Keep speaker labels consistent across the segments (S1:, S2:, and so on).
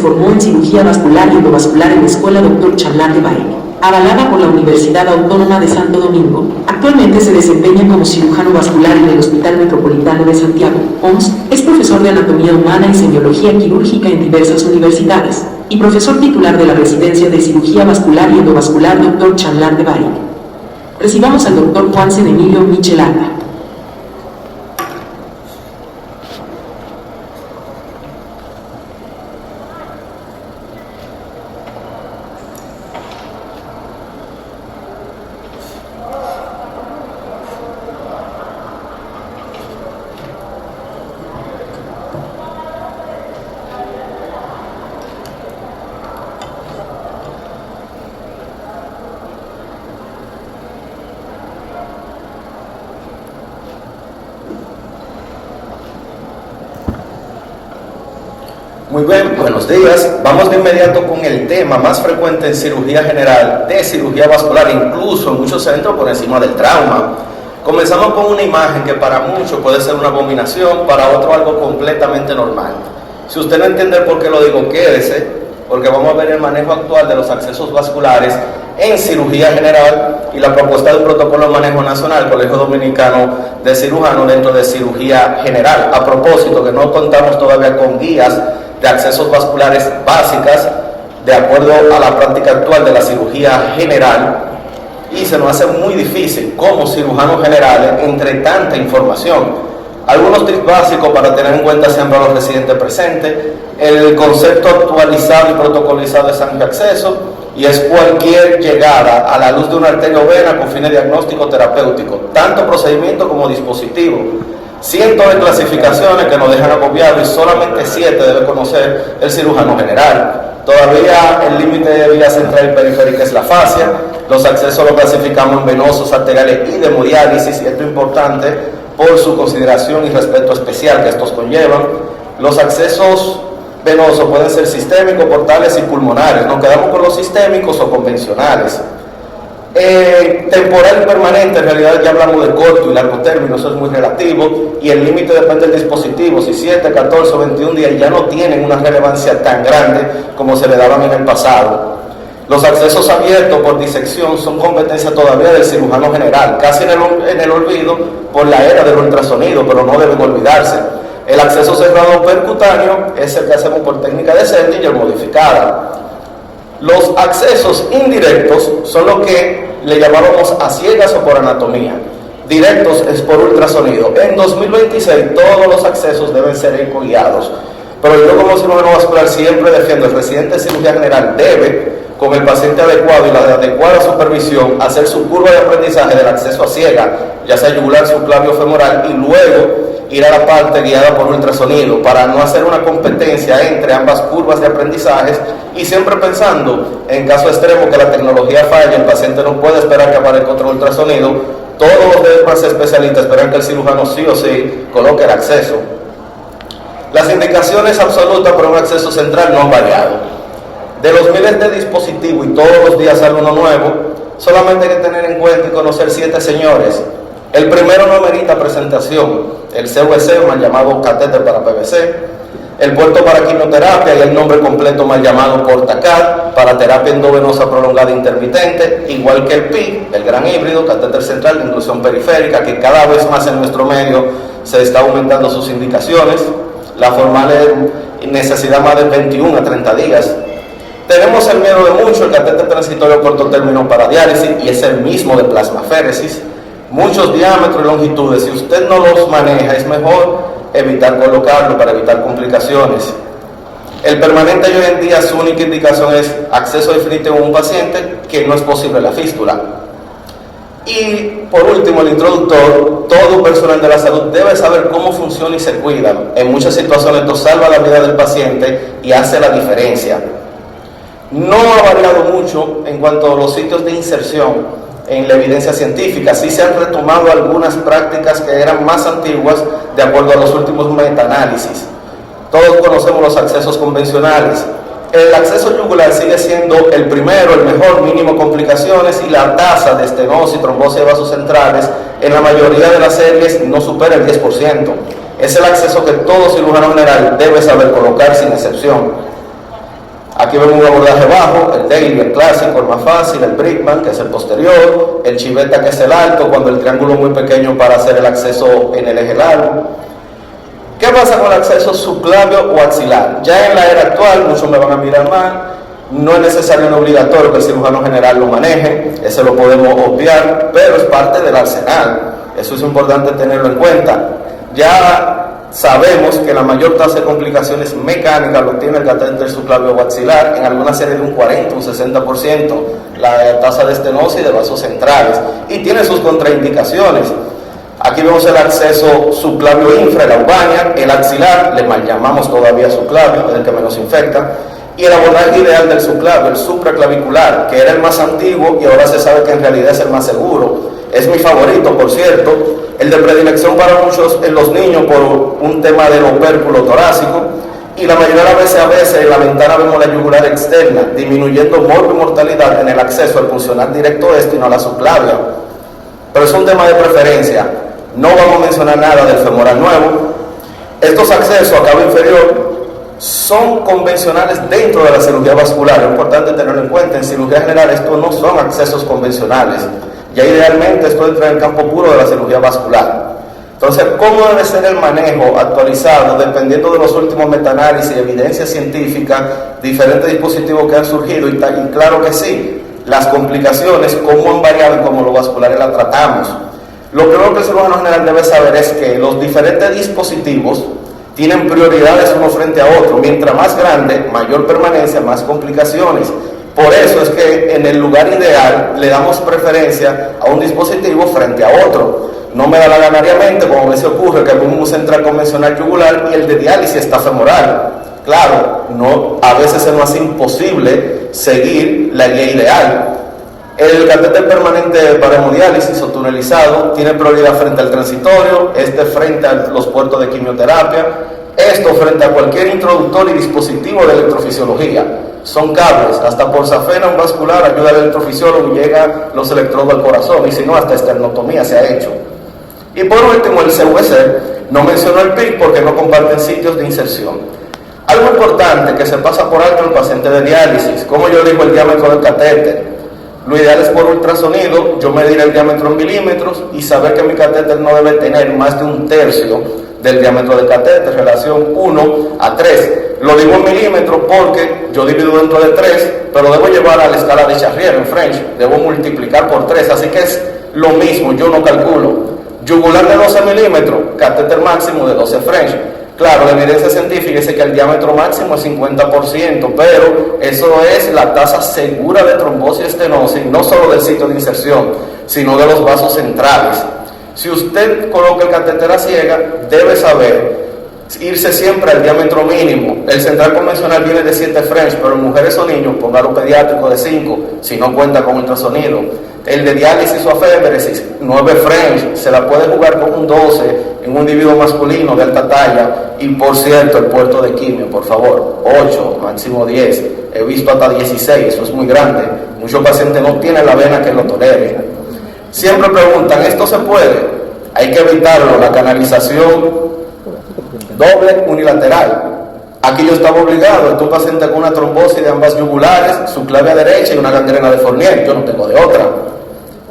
S1: formó en cirugía vascular y endovascular en la Escuela Dr. Charlán de Baek, avalada por la Universidad Autónoma de Santo Domingo. Actualmente se desempeña como cirujano vascular en el Hospital Metropolitano de Santiago, OMS. Es profesor de anatomía humana y semiología quirúrgica en diversas universidades, y profesor titular de la residencia de cirugía vascular y endovascular Dr. Charlán de Baek. Recibamos al Dr. Juansen Emilio Michelada.
S2: Muy bien, buenos días. Vamos de inmediato con el tema más frecuente en cirugía general, de cirugía vascular, incluso en muchos centros por encima del trauma. Comenzamos con una imagen que para muchos puede ser una abominación, para otros algo completamente normal. Si usted no entiende por qué lo digo, quédese, porque vamos a ver el manejo actual de los accesos vasculares en cirugía general y la propuesta de un protocolo de manejo nacional, Colegio Dominicano de Cirujanos, dentro de cirugía general. A propósito, que no contamos todavía con guías de accesos vasculares básicas de acuerdo a la práctica actual de la cirugía general, y se nos hace muy difícil como cirujanos generales entre tanta información. Algunos tips básicos para tener en cuenta siempre a los residentes presentes: el concepto actualizado y protocolizado de sangre acceso, y es cualquier llegada a la luz de una arteria o vena con fines diagnóstico terapéutico, tanto procedimiento como dispositivo. Cientos de clasificaciones que nos dejan agobiados y solamente 7 debe conocer el cirujano general. Todavía el límite de vía central y periférica es la fascia. Los accesos los clasificamos en venosos, arteriales y de hemodiálisis, y esto es importante por su consideración y respeto especial que estos conllevan. Los accesos venosos pueden ser sistémicos, portales y pulmonares. Nos quedamos con los sistémicos o convencionales. Temporal y permanente, en realidad ya hablamos de corto y largo término, eso es muy relativo, y el límite depende del dispositivo. Si 7, 14 o 21 días ya no tienen una relevancia tan grande como se le daban en el pasado. Los accesos abiertos por disección son competencia todavía del cirujano general, casi en el olvido por la era del ultrasonido, pero no deben olvidarse. El acceso cerrado percutáneo es el que hacemos por técnica de Seldinger modificada. Los accesos indirectos son lo que le llamábamos a ciegas o por anatomía. Directos es por ultrasonido. En 2026 todos los accesos deben ser ecoguiados. Pero yo como cirujano vascular siempre defiendo: el residente de cirugía general debe, con el paciente adecuado y la adecuada supervisión, hacer su curva de aprendizaje del acceso a ciega, ya sea yugular, subclavio, femoral, y luego ir a la parte guiada por ultrasonido, para no hacer una competencia entre ambas curvas de aprendizajes, y siempre pensando, en caso extremo que la tecnología falle, el paciente no puede esperar que aparezca otro ultrasonido. Todos los demás especialistas esperan que el cirujano sí o sí coloque el acceso. Las indicaciones absolutas para un acceso central no han variado. De los miles de dispositivos, y todos los días sale uno nuevo, solamente hay que tener en cuenta y conocer 7 señores. El primero no merita presentación: el CVC, mal llamado catéter para PVC, el puerto para quimioterapia y el nombre completo mal llamado Portacat, para terapia endovenosa prolongada intermitente, igual que el PI, el gran híbrido, catéter central de inclusión periférica, que cada vez más en nuestro medio se está aumentando sus indicaciones. La formal es necesidad más de 21 a 30 días. Tenemos el miedo de mucho, el catéter transitorio corto término para diálisis, y es el mismo de plasmaféresis. Muchos diámetros y longitudes, si usted no los maneja, es mejor evitar colocarlo para evitar complicaciones. El permanente hoy en día, su única indicación es acceso definitivo a un paciente que no es posible la fístula. Y por último, el introductor: todo personal de la salud debe saber cómo funciona y se cuida. En muchas situaciones esto salva la vida del paciente y hace la diferencia. No ha variado mucho en cuanto a los sitios de inserción en la evidencia científica. Sí se han retomado algunas prácticas que eran más antiguas de acuerdo a los últimos metaanálisis. Todos conocemos los accesos convencionales. El acceso yugular sigue siendo el primero, el mejor, mínimo complicaciones, y la tasa de estenosis, trombosis de vasos centrales en la mayoría de las series no supera el 10%. Es el acceso que todo cirujano general debe saber colocar sin excepción. Aquí vemos un abordaje bajo, el daily, el clásico, el más fácil, el Brickman, que es el posterior, el chiveta, que es el alto, cuando el triángulo es muy pequeño para hacer el acceso en el eje largo. ¿Qué pasa con el acceso subclavio o axilar? Ya en la era actual, muchos me van a mirar mal, no es necesario ni obligatorio que el cirujano general lo maneje, ese lo podemos obviar, pero es parte del arsenal. Eso es importante tenerlo en cuenta. Ya sabemos que la mayor tasa de complicaciones mecánicas lo tiene el catéter subclavio o axilar, en alguna serie de un 40, un 60%, la tasa de estenosis y de vasos centrales, y tiene sus contraindicaciones. Aquí vemos el acceso subclavio infra, la ubania, el axilar, le mal llamamos todavía subclavio, es el que menos infecta, y el abordaje ideal del subclavio, el supraclavicular, que era el más antiguo y ahora se sabe que en realidad es el más seguro. Es mi favorito, por cierto, el de predilección para muchos en los niños por un tema del opérculo torácico, y la mayoría de las veces en la ventana vemos la yugular externa, disminuyendo morbo y mortalidad en el acceso al funcional directo y no a la subclavia. Pero es un tema de preferencia. No vamos a mencionar nada del femoral nuevo. Estos accesos a cabo inferior son convencionales dentro de la cirugía vascular. Es importante tenerlo en cuenta. En cirugía general estos no son accesos convencionales. Ya idealmente esto entra en el campo puro de la cirugía vascular. Entonces, ¿cómo debe ser el manejo actualizado? Dependiendo de los últimos metaanálisis, evidencia científica, diferentes dispositivos que han surgido, y claro que sí, las complicaciones, cómo han variado y cómo los vasculares la tratamos. Lo primero que el cirujano general debe saber es que los diferentes dispositivos tienen prioridades uno frente a otro. Mientras más grande, mayor permanencia, más complicaciones. Por eso es que en el lugar ideal le damos preferencia a un dispositivo frente a otro. No me da la gana diariamente, como a veces ocurre, que un central convencional yugular y el de diálisis está femoral. Claro, a veces es más imposible seguir la guía ideal. El catéter permanente para hemodiálisis o tunelizado tiene prioridad frente al transitorio, frente a los puertos de quimioterapia, esto frente a cualquier introductor y dispositivo de electrofisiología. Son cables, hasta por safena un vascular ayuda al electrofisiólogo y llega los electrodos al corazón, y si no, hasta esternotomía se ha hecho. Y por último, el CVC, no menciono el PIC porque no comparten sitios de inserción. Algo importante que se pasa por alto en el paciente de diálisis, como yo digo, el diámetro del catéter. Lo ideal es por ultrasonido, yo medir el diámetro en milímetros y saber que mi catéter no debe tener más de un tercio del diámetro del catéter, relación 1:3. Lo digo en milímetros porque yo divido dentro de 3, pero debo llevar a la escala de Charrier en French, debo multiplicar por 3, así que es lo mismo, yo no calculo. Yugular de 12 milímetros, catéter máximo de 12 French. Claro, la evidencia científica dice que el diámetro máximo es 50%, pero eso es la tasa segura de trombosis y estenosis, no solo del sitio de inserción, sino de los vasos centrales. Si usted coloca el catéter a ciega, debe saber irse siempre al diámetro mínimo. El central convencional viene de 7 French, pero en mujeres o niños, póngalo pediátrico de 5, si no cuenta con ultrasonido. El de diálisis o aféresis, 9 French, se la puede jugar con un 12 en un individuo masculino de alta talla. Y por cierto, el puerto de quimio, por favor, 8, máximo 10. He visto hasta 16, eso es muy grande. Muchos pacientes no tienen la vena que lo tolere. Siempre preguntan, ¿esto se puede? Hay que evitarlo, la canalización doble unilateral. Aquí yo estaba obligado, este paciente con una trombosis de ambas yugulares, subclavia derecha y una gangrena de Fournier, yo no tengo de otra.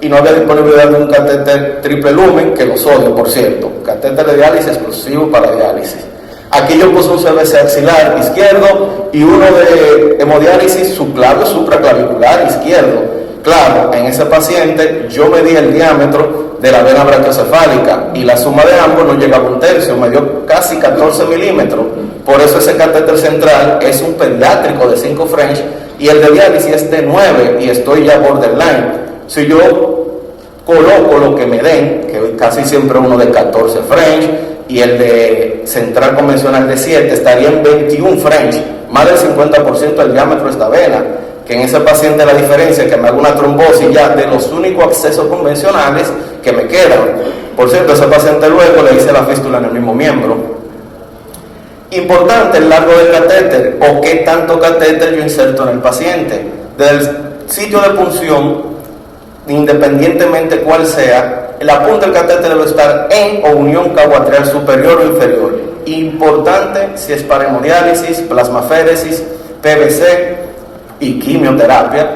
S2: Y no había disponibilidad de un catéter triple lumen, que los odio, por cierto. Catéter de diálisis exclusivo para diálisis. Aquí yo puse un CVC axilar izquierdo y uno de hemodiálisis subclavio supraclavicular izquierdo. Claro, en ese paciente yo medí el diámetro de la vena brachiocefálica y la suma de ambos no llegaba a un tercio, me dio casi 14 milímetros. Por eso ese catéter central es un pediátrico de 5 French y el de diálisis es de 9 y estoy ya borderline. Si yo coloco lo que me den, que casi siempre uno de 14 French y el de central convencional de 7, estaría en 21 French, más del 50% del diámetro de esta vena. Que en ese paciente la diferencia es que me hago una trombosis ya de los únicos accesos convencionales que me quedan. Por cierto, ese paciente luego le hice la fístula en el mismo miembro. Importante el largo del catéter o qué tanto catéter yo inserto en el paciente. Del sitio de punción, independientemente cuál sea, la punta del catéter debe estar en o unión caguatrial superior o inferior. Importante si es para hemodiálisis, plasmaféresis, PVC. y quimioterapia,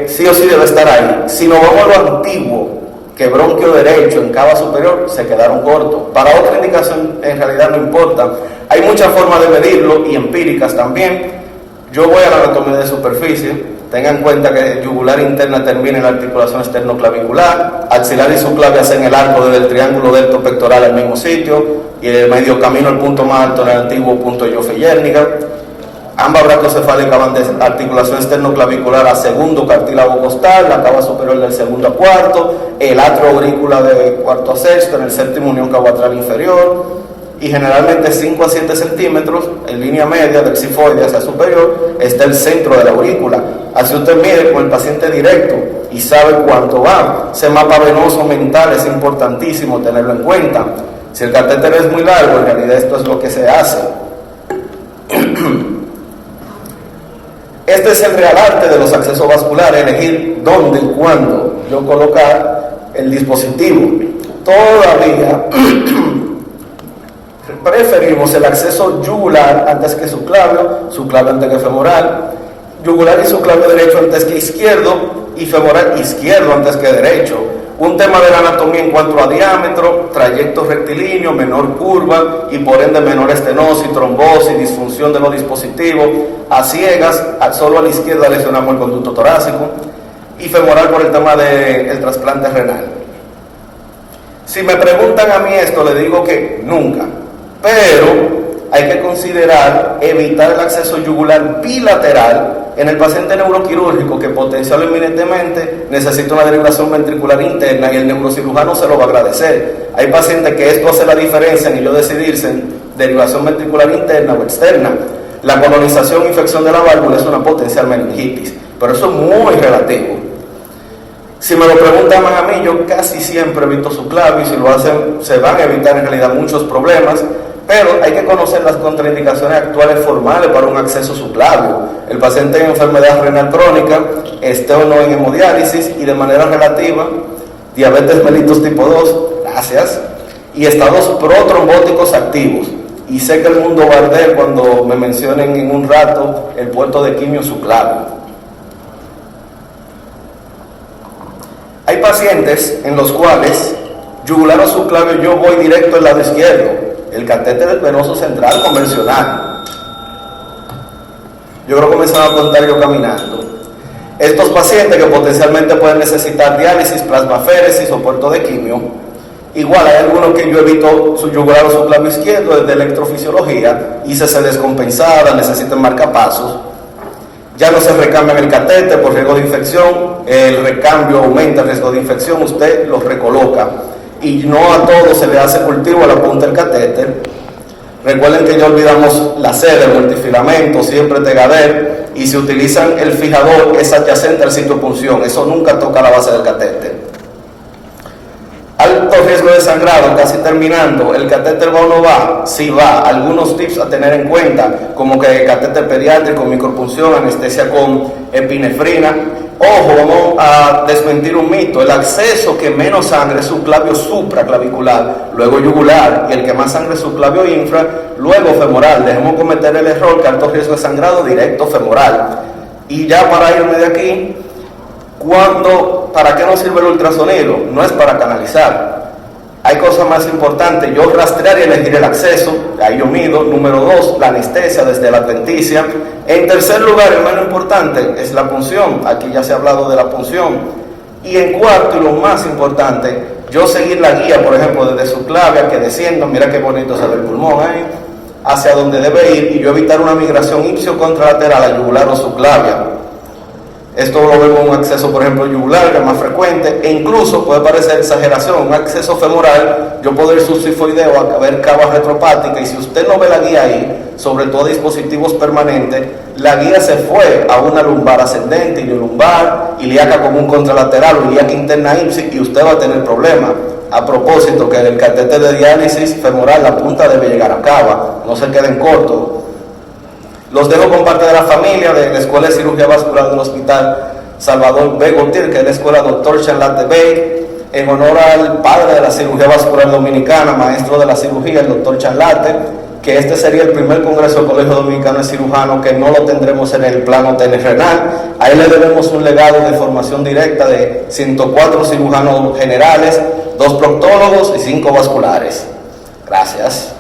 S2: sí o sí debe estar ahí. Si nos vamos a lo antiguo, que bronquio derecho en cava superior, se quedaron cortos. Para otra indicación en realidad no importa. Hay muchas formas de medirlo y empíricas también. Yo voy a la anatomía de superficie. Tengan en cuenta que yugular interna termina en la articulación esternoclavicular, axilar y subclavia hacen el arco desde el triángulo delto pectoral al mismo sitio y en el medio camino el punto más alto en el antiguo punto Joffe-Yérnica. Ambas brachiocefálicas van de articulación esternoclavicular a segundo cartílago costal, la cava superior del segundo a cuarto, el atrio aurícula de cuarto a sexto, en el séptimo unión caboatral inferior, y generalmente 5 a 7 centímetros en línea media del cifoide hacia superior está el centro de la aurícula. Así usted mide con el paciente directo y sabe cuánto va. Ese mapa venoso mental es importantísimo tenerlo en cuenta. Si el catéter es muy largo, en realidad esto es lo que se hace. Este es el real arte de los accesos vasculares, elegir dónde y cuándo yo colocar el dispositivo. Todavía preferimos el acceso yugular antes que subclavio antes que femoral, yugular y subclavio derecho antes que izquierdo y femoral izquierdo antes que derecho. Un tema de la anatomía en cuanto a diámetro, trayecto rectilíneo, menor curva y por ende menor estenosis, trombosis, disfunción de los dispositivos. A ciegas, solo a la izquierda lesionamos el conducto torácico y femoral por el tema del trasplante renal. Si me preguntan a mí esto, le digo que nunca, pero hay que considerar evitar el acceso yugular bilateral en el paciente neuroquirúrgico que potencial o inminentemente necesita una derivación ventricular interna y el neurocirujano se lo va a agradecer. Hay pacientes que esto hace la diferencia en ellos decidirse en derivación ventricular interna o externa. La colonización e infección de la válvula es una potencial meningitis, pero eso es muy relativo. Si me lo preguntan a mí, yo casi siempre evito subclavio y si lo hacen se van a evitar en realidad muchos problemas. Pero hay que conocer las contraindicaciones actuales formales para un acceso subclavio. El paciente en enfermedad renal crónica, esté o no en hemodiálisis y de manera relativa, diabetes mellitus tipo 2, gracias, y estados protrombóticos activos. Y sé que el mundo va a arder cuando me mencionen en un rato el puerto de quimio subclavio. Hay pacientes en los cuales yugular o subclavio yo voy directo al lado izquierdo. El catéter venoso central convencional. Yo creo que comenzaba a contar yo caminando. Estos pacientes que potencialmente pueden necesitar diálisis, plasmaféresis o puerto de quimio, igual hay algunos que yo evito su yugular o subclavio izquierdo desde electrofisiología, ICC descompensada, necesitan marcapasos. Ya no se recambia el catéter por riesgo de infección, el recambio aumenta el riesgo de infección, usted los recoloca. Y no a todos se le hace cultivo a la punta del catéter. Recuerden que ya olvidamos la sede, el multifilamento, siempre Tegader, y si utilizan el fijador es adyacente al sitio de punción, eso nunca toca la base del catéter. Alto riesgo de sangrado, casi terminando, ¿el catéter va o no va? Sí va. Algunos tips a tener en cuenta, como que catéter pediátrico, micropunción, anestesia con epinefrina. Ojo, vamos a desmentir un mito. El acceso que menos sangre es subclavio supraclavicular, luego yugular, y el que más sangre es subclavio infra, luego femoral. Dejemos cometer el error que alto riesgo de sangrado directo femoral. Y ya para irme de aquí, ¿para qué nos sirve el ultrasonido? No es para canalizar. Hay cosas más importantes. Yo rastrear y elegir el acceso, ahí yo mido. Número 2, la anestesia desde la adventicia. En tercer lugar, el menos importante, es la punción. Aquí ya se ha hablado de la punción. Y en cuarto, y lo más importante, yo seguir la guía, por ejemplo, desde subclavia, que desciendo, mira qué bonito se ve el pulmón ahí, hacia donde debe ir, y yo evitar una migración ipsio-contralateral a yugular o subclavia. Esto lo vemos en un acceso, por ejemplo, yugular, que es más frecuente, e incluso puede parecer exageración, un acceso femoral, yo puedo ir subsifoideo a ver cava retropática, y si usted no ve la guía ahí, sobre todo dispositivos permanentes, la guía se fue a una lumbar ascendente, iliolumbar, ilíaca común contralateral, o ilíaca interna ipsi, y usted va a tener problemas. A propósito, que en el catéter de diálisis femoral, la punta debe llegar a cava, no se queden cortos. Los dejo con parte de la familia de la Escuela de Cirugía Vascular del Hospital Salvador B. Gautier, que es la Escuela Dr. Charlate Bay, en honor al padre de la cirugía vascular dominicana, maestro de la cirugía, el Dr. Charlate, que este sería el primer Congreso del Colegio Dominicano de Cirujanos que no lo tendremos en el plano terrenal. A él le debemos un legado de formación directa de 104 cirujanos generales, 2 proctólogos y 5 vasculares. Gracias.